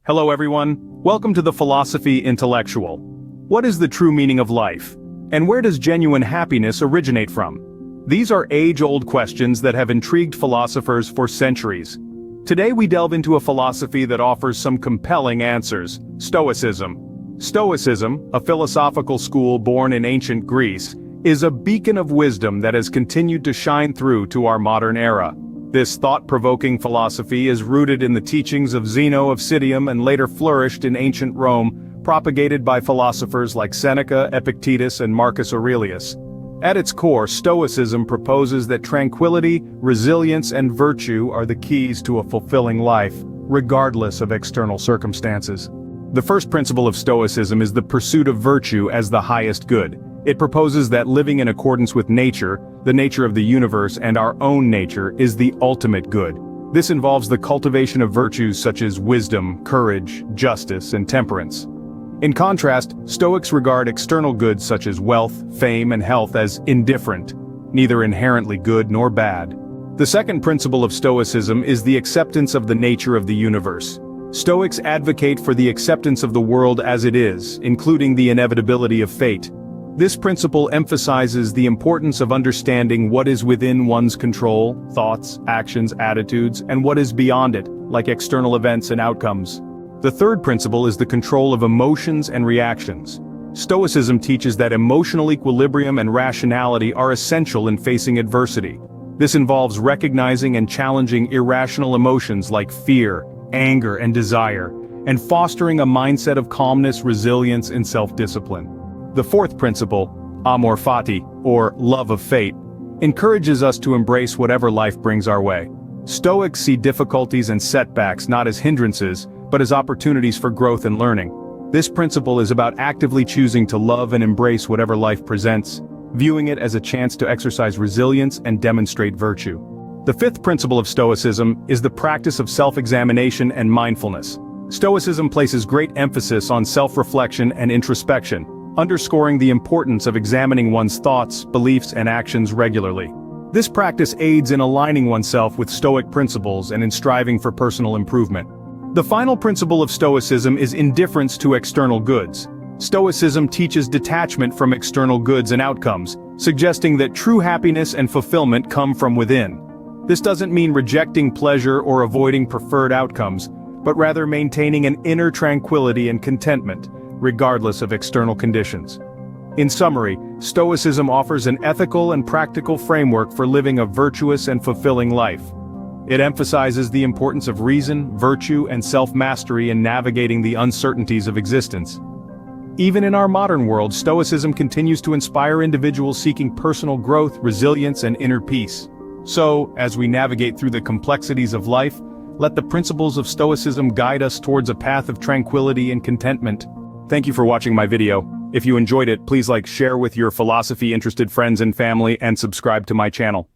Hello everyone, welcome to the Philosophy Intellectual. What is the true meaning of life? And where does genuine happiness originate from? These are age-old questions that have intrigued philosophers for centuries. Today we delve into a philosophy that offers some compelling answers: Stoicism. Stoicism, a philosophical school born in ancient Greece, is a beacon of wisdom that has continued to shine through to our modern era. This thought-provoking philosophy is rooted in the teachings of Zeno of Citium and later flourished in ancient Rome, propagated by philosophers like Seneca, Epictetus, and Marcus Aurelius. At its core, Stoicism proposes that tranquility, resilience, and virtue are the keys to a fulfilling life, regardless of external circumstances. The first principle of Stoicism is the pursuit of virtue as the highest good. It proposes that living in accordance with nature, the nature of the universe, and our own nature is the ultimate good. This involves the cultivation of virtues such as wisdom, courage, justice, and temperance. In contrast, Stoics regard external goods such as wealth, fame, and health as indifferent, neither inherently good nor bad. The second principle of Stoicism is the acceptance of the nature of the universe. Stoics advocate for the acceptance of the world as it is, including the inevitability of fate. This principle emphasizes the importance of understanding what is within one's control, thoughts, actions, attitudes, and what is beyond it, like external events and outcomes. The third principle is the control of emotions and reactions. Stoicism teaches that emotional equilibrium and rationality are essential in facing adversity. This involves recognizing and challenging irrational emotions like fear, anger, and desire, and fostering a mindset of calmness, resilience, and self-discipline. The fourth principle, amor fati, or love of fate, encourages us to embrace whatever life brings our way. Stoics see difficulties and setbacks not as hindrances, but as opportunities for growth and learning. This principle is about actively choosing to love and embrace whatever life presents, viewing it as a chance to exercise resilience and demonstrate virtue. The fifth principle of Stoicism is the practice of self-examination and mindfulness. Stoicism places great emphasis on self-reflection and introspection, underscoring the importance of examining one's thoughts, beliefs, and actions regularly. This practice aids in aligning oneself with Stoic principles and in striving for personal improvement. The final principle of Stoicism is indifference to external goods. Stoicism teaches detachment from external goods and outcomes, suggesting that true happiness and fulfillment come from within. This doesn't mean rejecting pleasure or avoiding preferred outcomes, but rather maintaining an inner tranquility and contentment, regardless of external conditions. In summary, Stoicism offers an ethical and practical framework for living a virtuous and fulfilling life. It emphasizes the importance of reason, virtue, and self-mastery in navigating the uncertainties of existence. Even in our modern world, Stoicism continues to inspire individuals seeking personal growth, resilience, and inner peace. So, as we navigate through the complexities of life, let the principles of Stoicism guide us towards a path of tranquility and contentment. Thank you for watching my video. If you enjoyed it, please share with your philosophy-interested friends and family, and subscribe to my channel.